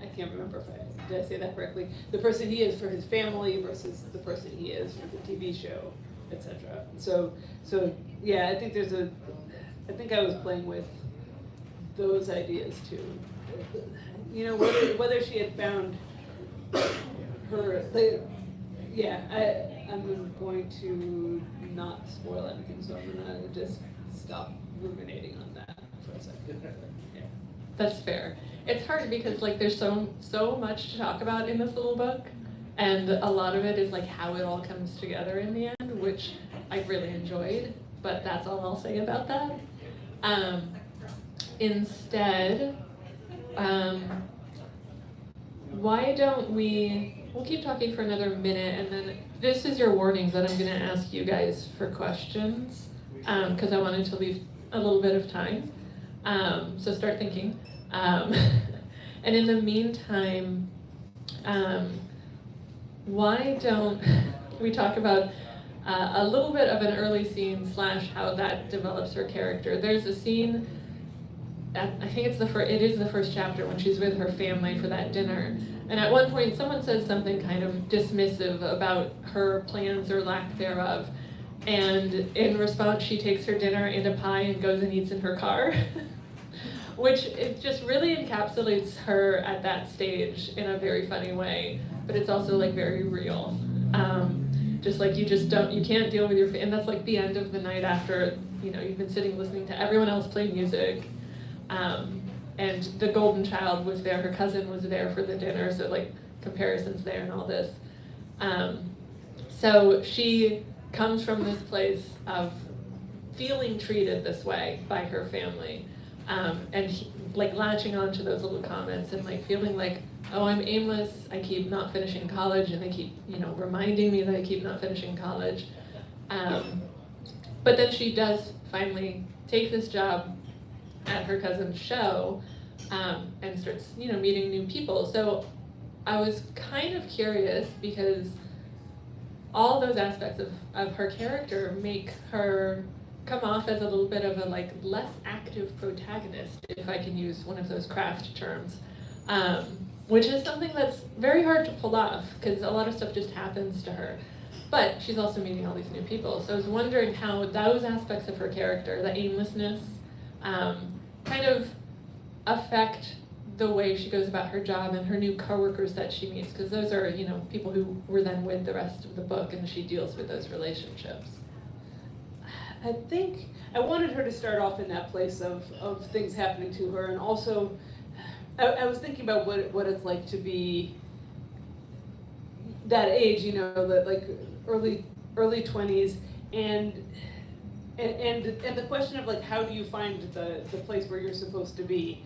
I can't remember did I say that correctly? The person he is for his family versus the person he is for the TV show, etc. So yeah, I think I was playing with those ideas too. You know, whether she had found her, I'm going to not spoil anything, so I'm gonna just stop ruminating on that for a second. Yeah. That's fair. It's hard because like there's so much to talk about in this little book, and a lot of it is like how it all comes together in the end, which I really enjoyed, but that's all I'll say about that. Instead, why don't we'll keep talking for another minute, and then this is your warning that I'm gonna ask you guys for questions, because I wanted to leave a little bit of time. So start thinking. And in the meantime, why don't we talk about a little bit of an early scene / how that develops her character. There's a scene, I think it is the first chapter when she's with her family for that dinner. And at one point someone says something kind of dismissive about her plans or lack thereof. And in response, she takes her dinner and a pie and goes and eats in her car, which it just really encapsulates her at that stage in a very funny way. But it's also like very real. Just like you can't deal with and that's like the end of the night after, you've been sitting listening to everyone else play music. And the golden child was there, her cousin was there for the dinner, so like comparisons there and all this. So she comes from this place of feeling treated this way by her family, and like latching onto those little comments and like feeling like, oh, I'm aimless, I keep not finishing college, and they keep, reminding me that I keep not finishing college. But then she does finally take this job at her cousin's show, and starts, meeting new people. So I was kind of curious because all those aspects of her character make her come off as a little bit of a like less active protagonist, if I can use one of those craft terms, which is something that's very hard to pull off because a lot of stuff just happens to her. But she's also meeting all these new people. So I was wondering how those aspects of her character, the aimlessness, kind of affect the way she goes about her job and her new coworkers that she meets, because those are, people who were then with the rest of the book, and she deals with those relationships. I think I wanted her to start off in that place of things happening to her, and also I was thinking about what it's like to be that age, that like early 20s, and the question of like how do you find the place where you're supposed to be,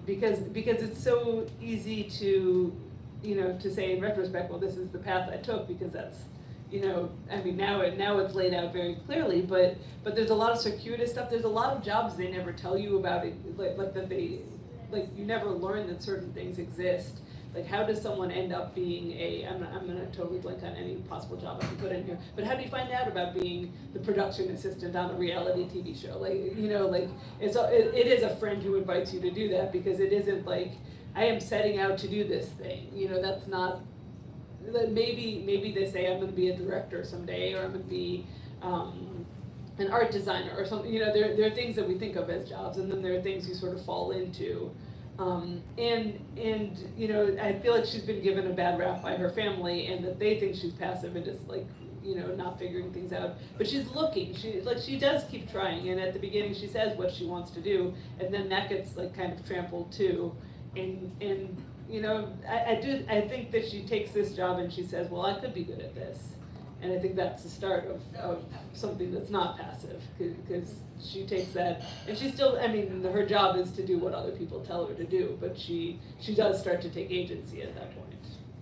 because it's so easy to to say in retrospect, well, this is the path I took because that's now it's laid out very clearly, but there's a lot of circuitous stuff. There's a lot of jobs they never tell you about it, like that they like you never learn that certain things exist. Like, how does someone end up being I'm gonna totally blank on any possible job I can put in here, but how do you find out about being the production assistant on a reality TV show? It is a friend who invites you to do that, because it isn't like, I am setting out to do this thing, that's not, maybe they say I'm gonna be a director someday, or I'm gonna be an art designer or something, there are things that we think of as jobs, and then there are things you sort of fall into. I feel like she's been given a bad rap by her family, and that they think she's passive and just like, not figuring things out. But she's looking. She does keep trying. And at the beginning, she says what she wants to do, and then that gets like kind of trampled too. And I think that she takes this job and she says, well, I could be good at this. And I think that's the start of something that's not passive, because she takes that, and she still, her job is to do what other people tell her to do, but she does start to take agency at that point.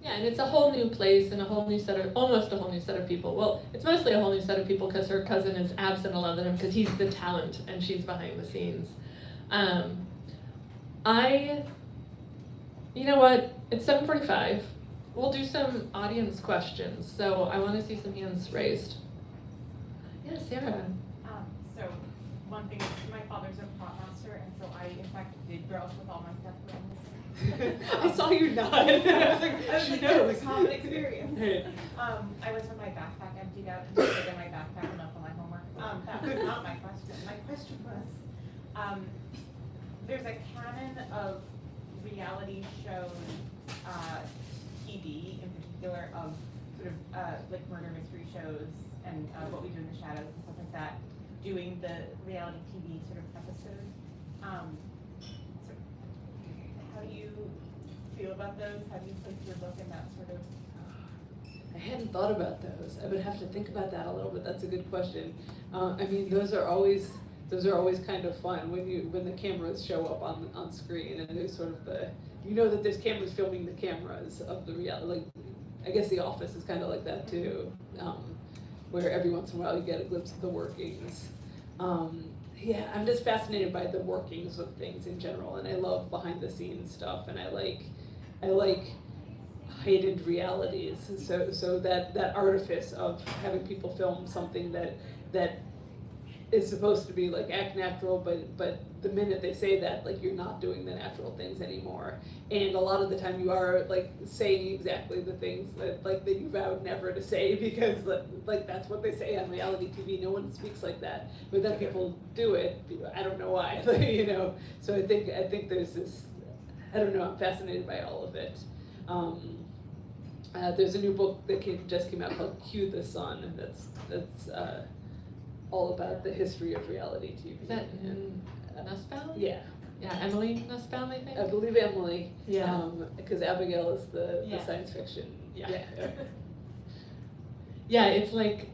Yeah, and it's a whole new place and almost a whole new set of people. Well, it's mostly a whole new set of people because her cousin is absent a lot of them because he's the talent and she's behind the scenes. You know what, it's 7:45. We'll do some audience questions, so I want to see some hands raised. Yeah, Sarah. So one thing, my father's a prop master, and so I in fact did grow up with all my stuff around this. I saw you nod. I was like, she knows. It's a common experience. I was when my backpack emptied out and I put in my backpack enough for my homework. That was not my question. My question was, there's a canon of reality shows, TV in particular, of sort of like murder mystery shows and What We Do in the Shadows and stuff like that, doing the reality TV sort of episode. So how do you feel about those? How do you place your book in that sort of? I hadn't thought about those. I would have to think about that a little bit. That's a good question. Those are always kind of fun when the cameras show up on screen, and there's sort of that there's cameras filming the cameras of the reality. Like, I guess The Office is kind of like that too, where every once in a while you get a glimpse of the workings. I'm just fascinated by the workings of things in general, and I love behind the scenes stuff, and I like heightened realities. So that artifice of having people film something that is supposed to be like act natural, but the minute they say that, like you're not doing the natural things anymore. And a lot of the time you are like saying exactly the things that you vowed never to say, because like that's what they say on reality TV. No one speaks like that, but then people do it. I don't know why, you know. So I think there's this. I don't know. I'm fascinated by all of it. There's a new book that just came out called Cue the Sun, and that's all about the history of reality TV. Is that Nussbaum? Yeah. Yeah, Emily Nussbaum, I think. I believe Emily. Yeah. Because Abigail is the Yeah. science fiction. Yeah. Yeah, it's like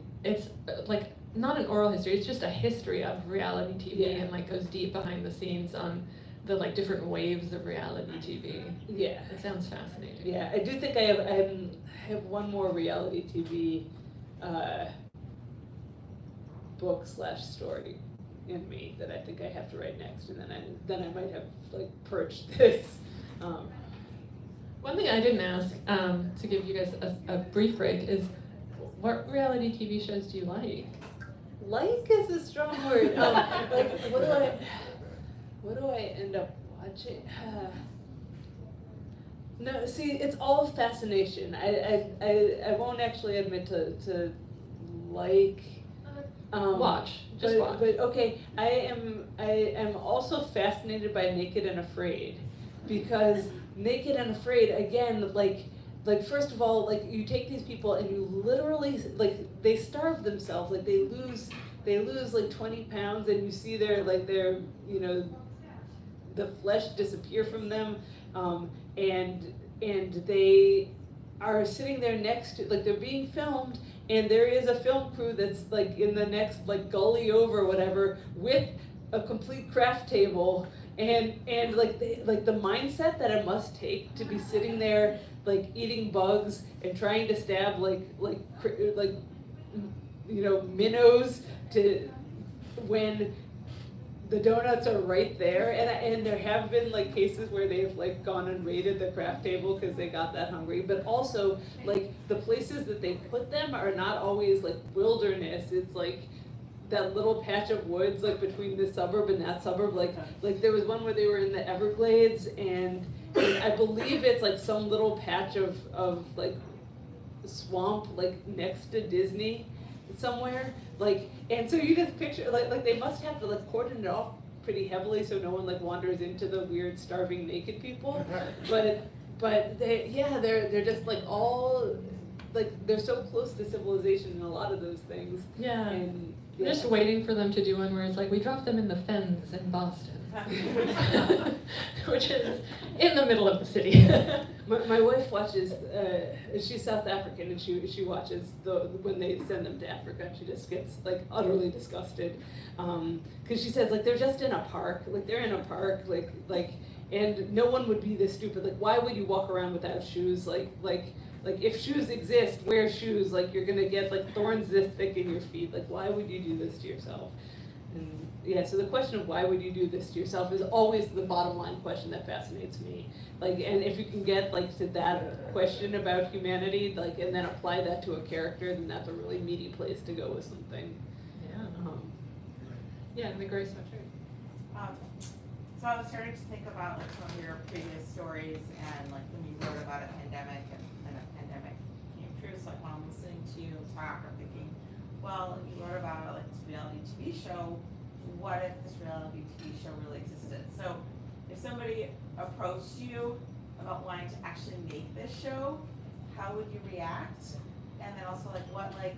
not an oral history. It's just a history of reality TV, Yeah. and like goes deep behind the scenes on the like different waves of reality TV. Yeah. It sounds fascinating. Yeah. I do think I have one more reality TV book / story in me that I think I have to write next, and then I might have like purged this. One thing I didn't ask, to give you guys a brief break, is what reality TV shows do you like? Like is a strong word. Like what do I end up watching? No, see, it's all fascination. I won't actually admit to like. Watch. Just watch. But okay, I am also fascinated by Naked and Afraid, because Naked and Afraid, again, like first of all, like you take these people and you literally, like they starve themselves, like they lose like 20 pounds, and you see their you know, the flesh disappear from them, and they are sitting there next to, like they're being filmed, and there is a film crew that's like in the next like gully over or whatever with a complete craft table, and like the mindset that it must take to be sitting there like eating bugs and trying to stab like you know, minnows to when the donuts are right there, and there have been like cases where they've like gone and raided the craft table because they got that hungry, but also like the places that they put them are not always like wilderness. It's like that little patch of woods like between this suburb and that suburb. Like there was one where they were in the Everglades, and I believe it's like some little patch of like swamp like next to Disney somewhere, like, and so you just picture like they must have to like cordon it off pretty heavily so no one like wanders into the weird starving naked people, but they're just like all like they're so close to civilization in a lot of those things. Yeah. And I'm just waiting for them to do one where it's like, we dropped them in the fens in Boston. Which is in the middle of the city. My wife watches, she's South African, and she watches when they send them to Africa, and she just gets like utterly disgusted, because she says like they're just in a park, like they're in a park, like and no one would be this stupid, like why would you walk around without shoes, like if shoes exist, wear shoes, like you're gonna get like thorns this thick in your feet, like why would you do this to yourself? And yeah, so the question of why would you do this to yourself is always the bottom line question that fascinates me. Like, and if you can get like to that question about humanity, like, and then apply that to a character, then that's a really meaty place to go with something. Yeah. Yeah, the gray sweatshirt. So I was starting to think about like some of your previous stories, and like when you wrote about a pandemic and a pandemic came true. So like when I'm listening to you talk, I'm thinking, well, you wrote about like this reality TV show. What if this reality TV show really existed? So if somebody approached you about wanting to actually make this show, how would you react? And then also like what like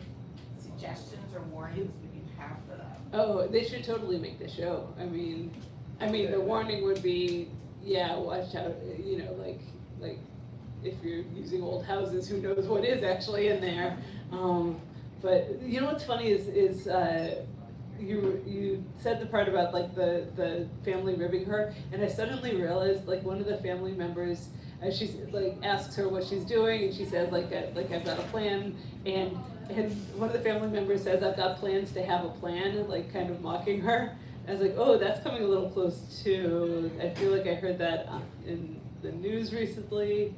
suggestions or warnings would you have for them? Oh, they should totally make the show. I mean, the warning would be, yeah, watch out. You know, like if you're using old houses, who knows what is actually in there. But you know what's funny is you said the part about like the family ribbing her, and I suddenly realized like one of the family members, she's like asks her what she's doing, and she says like I've got a plan, and one of the family members says, I've got plans to have a plan, like kind of mocking her. I was like, oh, that's coming a little close too. I feel like I heard that in the news recently.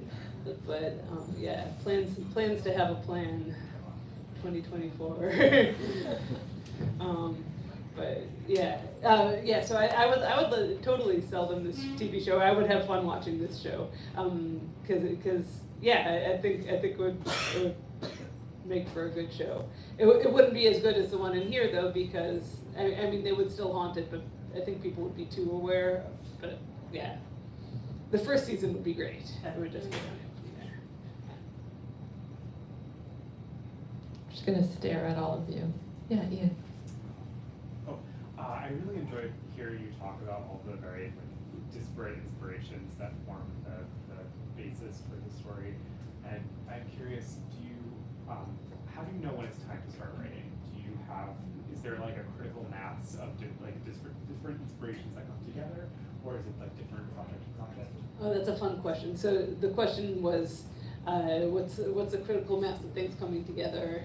But yeah, plans to have a plan, 2024. But yeah, so I would totally sell them this TV show. I would have fun watching this show, because yeah, I think it would make for a good show. It wouldn't be as good as the one in here though, because I mean they would still haunt it, but I think people would be too aware. But yeah, the first season would be great. It would just be Just gonna stare at all of you. Yeah, Ian. I really enjoyed hearing you talk about all the very disparate inspirations that form the basis for the story. And I'm curious, how do you know when it's time to start writing? Is there like a critical mass of different inspirations that come together, or is it like different project to project? Oh, that's a fun question. So the question was, what's a critical mass of things coming together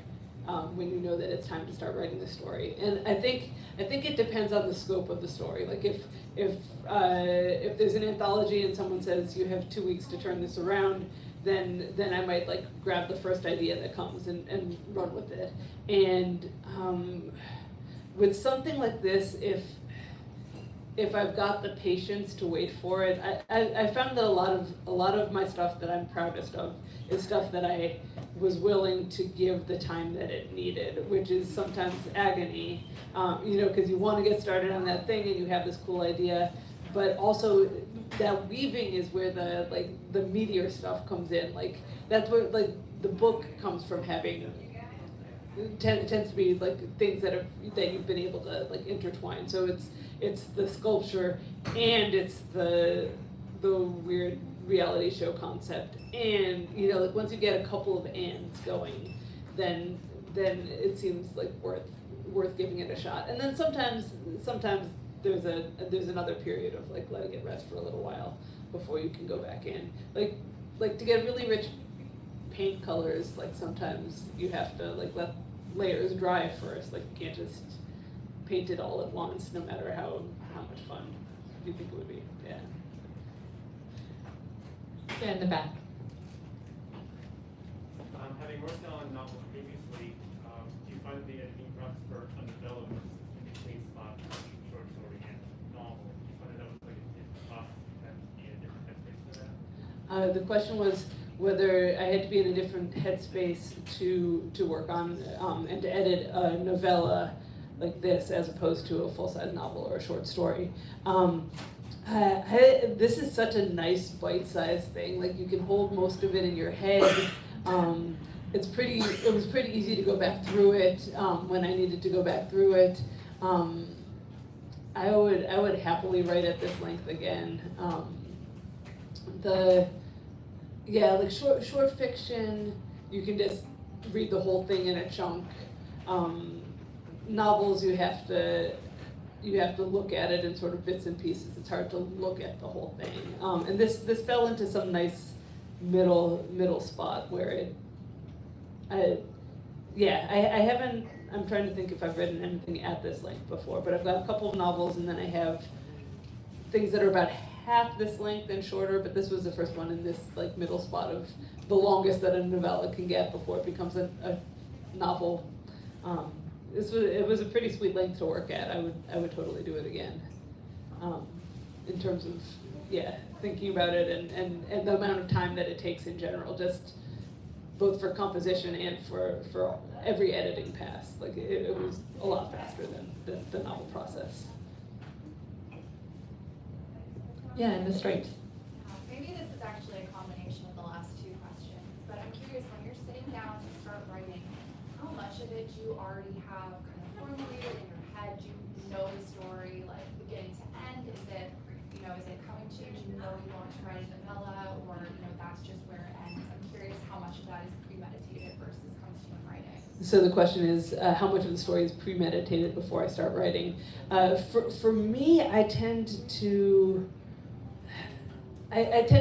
when you know that it's time to start writing the story? And I think it depends on the scope of the story. Like if there's an anthology and someone says you have 2 weeks to turn this around, then I might like grab the first idea that comes and run with it. And with something like this, if I've got the patience to wait for it, I found that a lot of my stuff that I'm proudest of is stuff that I was willing to give the time that it needed, which is sometimes agony, because you want to get started on that thing and you have this cool idea, but also that weaving is where the meteor stuff comes in. Like that's where like the book comes from having. Tends to be like things that you've been able to like intertwine. So it's the sculpture and it's the weird reality show concept, and like once you get a couple of ands going, then it seems like worth giving it a shot. And then sometimes there's another period of like letting it rest for a little while before you can go back in. Like to get really rich paint colors, like sometimes you have to like let layers dry first. Like you can't just paint it all at once, no matter how much fun you think it would be. Yeah. Yeah, in the back. Having worked on novels previously, do you find the editing process for a novella versus in the case spot, short story and novel? Do you find that was like a different process and be a different headspace for that? The question was whether I had to be in a different headspace to work on and to edit a novella like this as opposed to a full-size novel or a short story. This is such a nice bite-sized thing. Like you can hold most of it in your head. It was pretty easy to go back through it when I needed to go back through it. I would happily write at this length again. Like short fiction, you can just read the whole thing in a chunk. Novels, you have to look at it in sort of bits and pieces. It's hard to look at the whole thing. And this fell into some nice middle spot where I haven't. I'm trying to think if I've written anything at this length before, but I've got a couple of novels, and then I have things that are about half this length and shorter, but this was the first one in this like middle spot of the longest that a novella can get before it becomes a novel. It was a pretty sweet length to work at. I would totally do it again. In terms of thinking about it and the amount of time that it takes in general, just both for composition and for every editing pass. Like it was a lot faster than the novel process. Yeah, in the stripes. Maybe this is actually a combination of the last two questions, but I'm curious, when you're sitting down to start writing, how much of it do you already have kind of formulated in your head? Do you know the story like beginning to end? Is it coming to you? Do you know you want to write a novella, or that's just where it ends? I'm curious how much of that is premeditated versus comes to you in writing. So the question is, how much of the story is premeditated before I start writing? For me, I tend to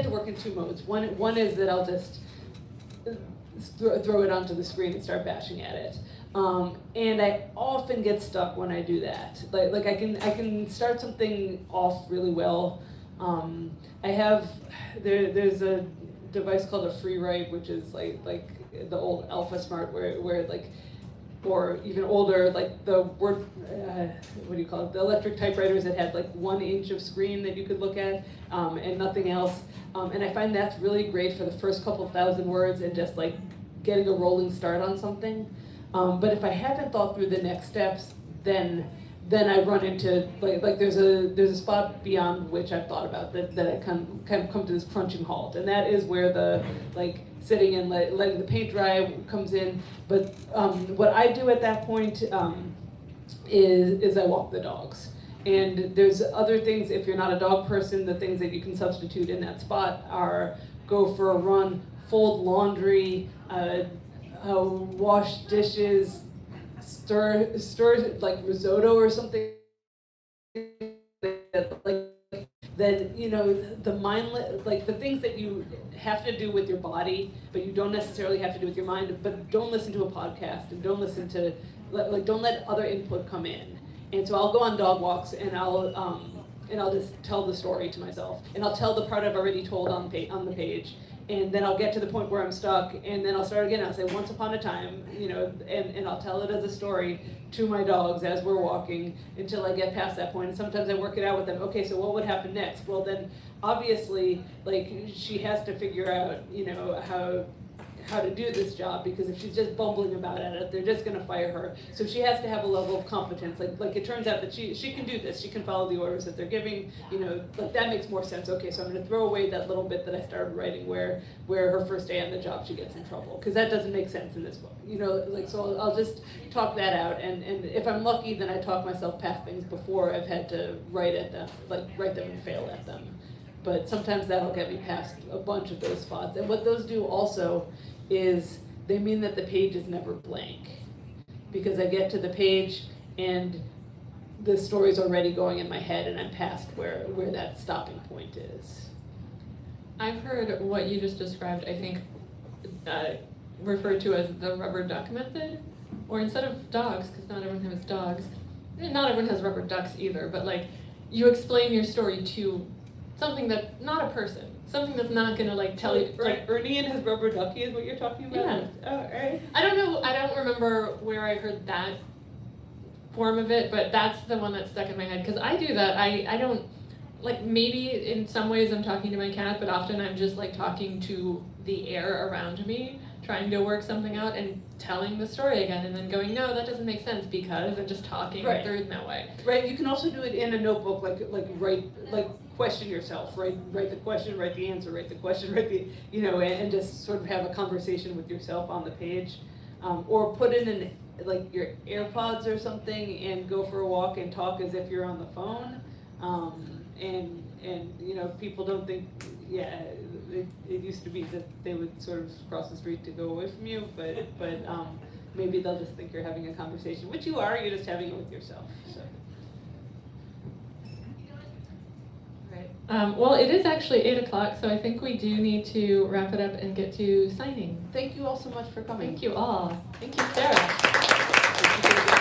work in two modes. One is that I'll just throw it onto the screen and start bashing at it. And I often get stuck when I do that. Like I can start something off really well. There's a device called a free write, which is like the old Alpha Smart, where like, or even older, like the word, what do you call it? The electric typewriters that had like 1 inch of screen that you could look at, and nothing else. And I find that's really great for the first couple of thousand words and just like getting a rolling start on something. But if I haven't thought through the next steps, then I run into like there's a spot beyond which I've thought about that I kind of come to this crunching halt, and that is where the like sitting and letting the paint dry comes in. But what I do at that point is I walk the dogs. And there's other things, if you're not a dog person, the things that you can substitute in that spot are go for a run, fold laundry, wash dishes, stir like risotto or something. Then like the things that you have to do with your body, but you don't necessarily have to do with your mind. But don't listen to a podcast and don't listen to don't let other input come in. And so I'll go on dog walks and I'll just tell the story to myself, and I'll tell the part I've already told on the page. And then I'll get to the point where I'm stuck, and then I'll start again. I'll say once upon a time, and I'll tell it as a story to my dogs as we're walking until I get past that point. And sometimes I work it out with them. Okay, so what would happen next? Well, then obviously, like she has to figure out, how to do this job, because if she's just bumbling about it, they're just going to fire her. So she has to have a level of competence. Like it turns out that she can do this. She can follow the orders that they're giving. Like that makes more sense. Okay, so I'm going to throw away that little bit that I started writing where her first day on the job she gets in trouble, because that doesn't make sense in this book. So I'll just talk that out, and if I'm lucky, then I talk myself past things before I've had to write them and fail at them. But sometimes that'll get me past a bunch of those spots. And what those do also is they mean that the page is never blank, because I get to the page and the story's already going in my head and I'm past where that stopping point is. I've heard what you just described, I think, referred to as the rubber duck method, or instead of dogs, because not everyone has dogs, not everyone has rubber ducks either, but like you explain your story to something that's not a person, something that's not gonna like tell you. Like Ernie and his rubber ducky is what you're talking about? Yeah. Oh, all right. I don't remember where I heard that form of it, but that's the one that stuck in my head, because I do that. I don't, like maybe in some ways I'm talking to my cat, but often I'm just like talking to the air around me, trying to work something out and telling the story again, and then going, no, that doesn't make sense because, and just talking Right. through it in that way. Right. You can also do it in a notebook, question yourself, write the question, write the answer, write the question, write the, and just sort of have a conversation with yourself on the page, or put in like your AirPods or something and go for a walk and talk as if you're on the phone, and people don't think, it used to be that they would sort of cross the street to go away from you, but maybe they'll just think you're having a conversation, which you are, you're just having it with yourself, so. Well, it is actually 8 o'clock, so I think we do need to wrap it up and get to signing. Thank you all so much for coming. Thank you all. Thank you, Sarah.